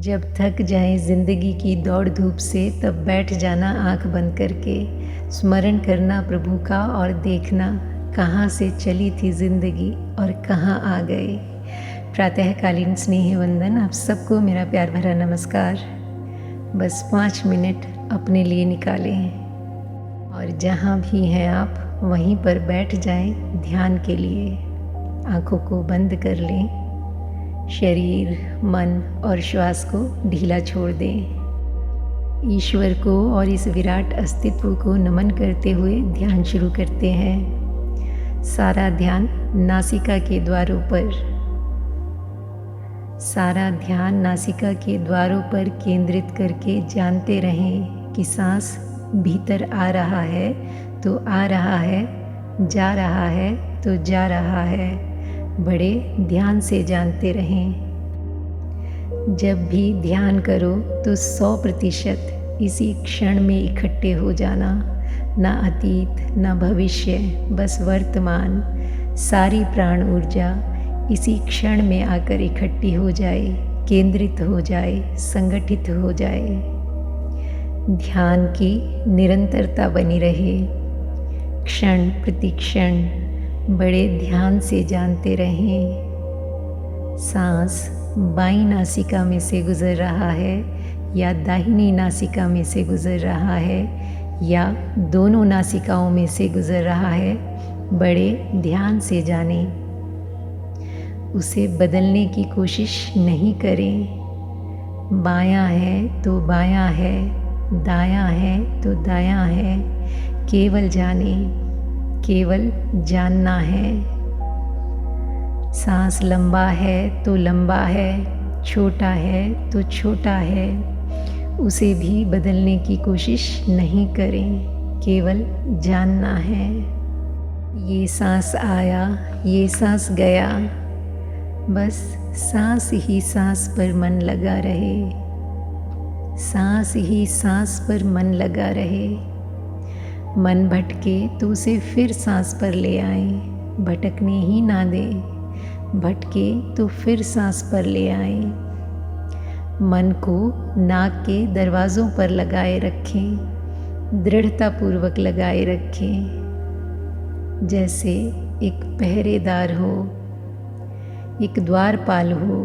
जब थक जाए ज़िंदगी की दौड़ धूप से तब बैठ जाना आँख बंद करके, स्मरण करना प्रभु का और देखना कहाँ से चली थी ज़िंदगी और कहाँ आ गए। प्रातःकालीन स्नेह वंदन। आप सबको मेरा प्यार भरा नमस्कार। बस 5 मिनट अपने लिए निकालें और जहाँ भी हैं आप वहीं पर बैठ जाएं ध्यान के लिए। आँखों को बंद कर लें, शरीर, मन और श्वास को ढीला छोड़ दें। ईश्वर को और इस विराट अस्तित्व को नमन करते हुए ध्यान शुरू करते हैं। सारा ध्यान नासिका के द्वारों पर, सारा ध्यान नासिका के द्वारों पर केंद्रित करके जानते रहें कि सांस भीतर आ रहा है तो आ रहा है, जा रहा है तो जा रहा है। बड़े ध्यान से जानते रहें। जब भी ध्यान करो तो 100% इसी क्षण में इकट्ठे हो जाना। ना अतीत ना भविष्य, बस वर्तमान। सारी प्राण ऊर्जा इसी क्षण में आकर इकट्ठी हो जाए, केंद्रित हो जाए, संगठित हो जाए। ध्यान की निरंतरता बनी रहे। क्षण प्रति क्षण बड़े ध्यान से जानते रहें। सांस बाईं नासिका में से गुजर रहा है या दाहिनी नासिका में से गुजर रहा है या दोनों नासिकाओं में से गुजर रहा है, बड़े ध्यान से जानें। उसे बदलने की कोशिश नहीं करें। बायां है तो बायां है, दायां है तो दायां है। केवल जानें, केवल जानना है। सांस लंबा है तो लंबा है, छोटा है तो छोटा है। उसे भी बदलने की कोशिश नहीं करें, केवल जानना है। ये सांस आया, ये सांस गया, बस सांस ही सांस पर मन लगा रहे। सांस ही सांस पर मन लगा रहे। मन भटके तो उसे फिर सांस पर ले आए। भटकने ही ना दे। भटके तो फिर सांस पर ले आए। मन को नाक के दरवाज़ों पर लगाए रखें, दृढ़तापूर्वक लगाए रखें, जैसे एक पहरेदार हो, एक द्वारपाल हो,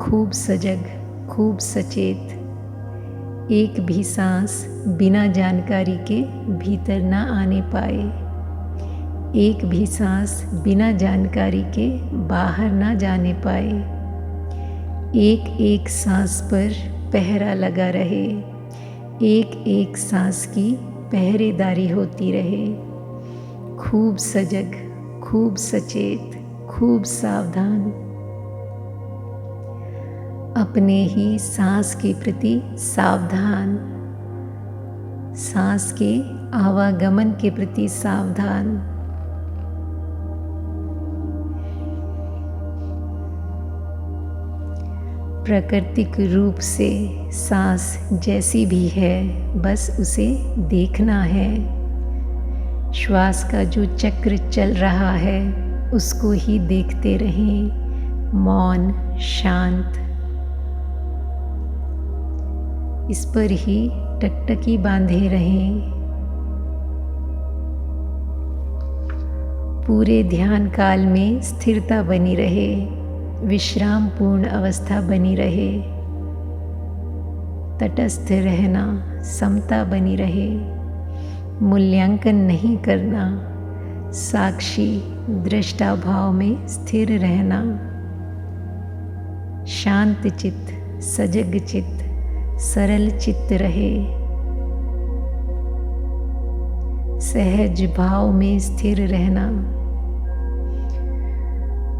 खूब सजग, खूब सचेत। एक भी सांस बिना जानकारी के भीतर ना आने पाए। एक भी सांस बिना जानकारी के बाहर ना जाने पाए। एक एक सांस पर पहरा लगा रहे। एक एक सांस की पहरेदारी होती रहे। खूब सजग, खूब सचेत, खूब सावधान। अपने ही सांस के प्रति सावधान। सांस के आवागमन के प्रति सावधान। प्राकृतिक रूप से सांस जैसी भी है, बस उसे देखना है। श्वास का जो चक्र चल रहा है उसको ही देखते रहें, मौन, शांत। इस पर ही टकटकी बांधे रहें। पूरे ध्यान काल में स्थिरता बनी रहे, विश्राम पूर्ण अवस्था बनी रहे। तटस्थ रहना, समता बनी रहे। मूल्यांकन नहीं करना, साक्षी दृष्टा भाव में स्थिर रहना। शांत चित्त, सजग चित्त, सरल चित्त रहे। सहज भाव में स्थिर रहना।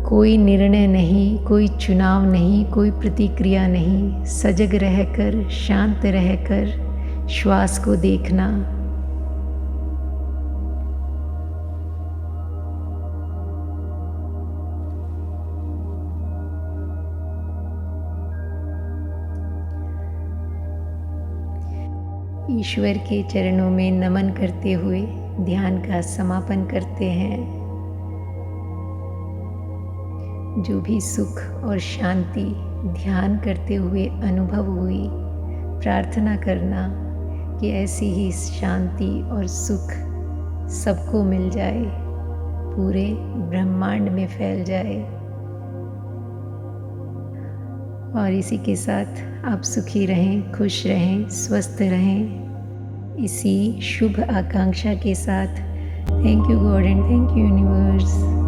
कोई निर्णय नहीं, कोई चुनाव नहीं, कोई प्रतिक्रिया नहीं। सजग रहकर, शांत रहकर श्वास को देखना। ईश्वर के चरणों में नमन करते हुए ध्यान का समापन करते हैं। जो भी सुख और शांति ध्यान करते हुए अनुभव हुई, प्रार्थना करना कि ऐसी ही शांति और सुख सबको मिल जाए, पूरे ब्रह्मांड में फैल जाए। और इसी के साथ आप सुखी रहें, खुश रहें, स्वस्थ रहें, इसी शुभ आकांक्षा के साथ thank you God and thank you universe.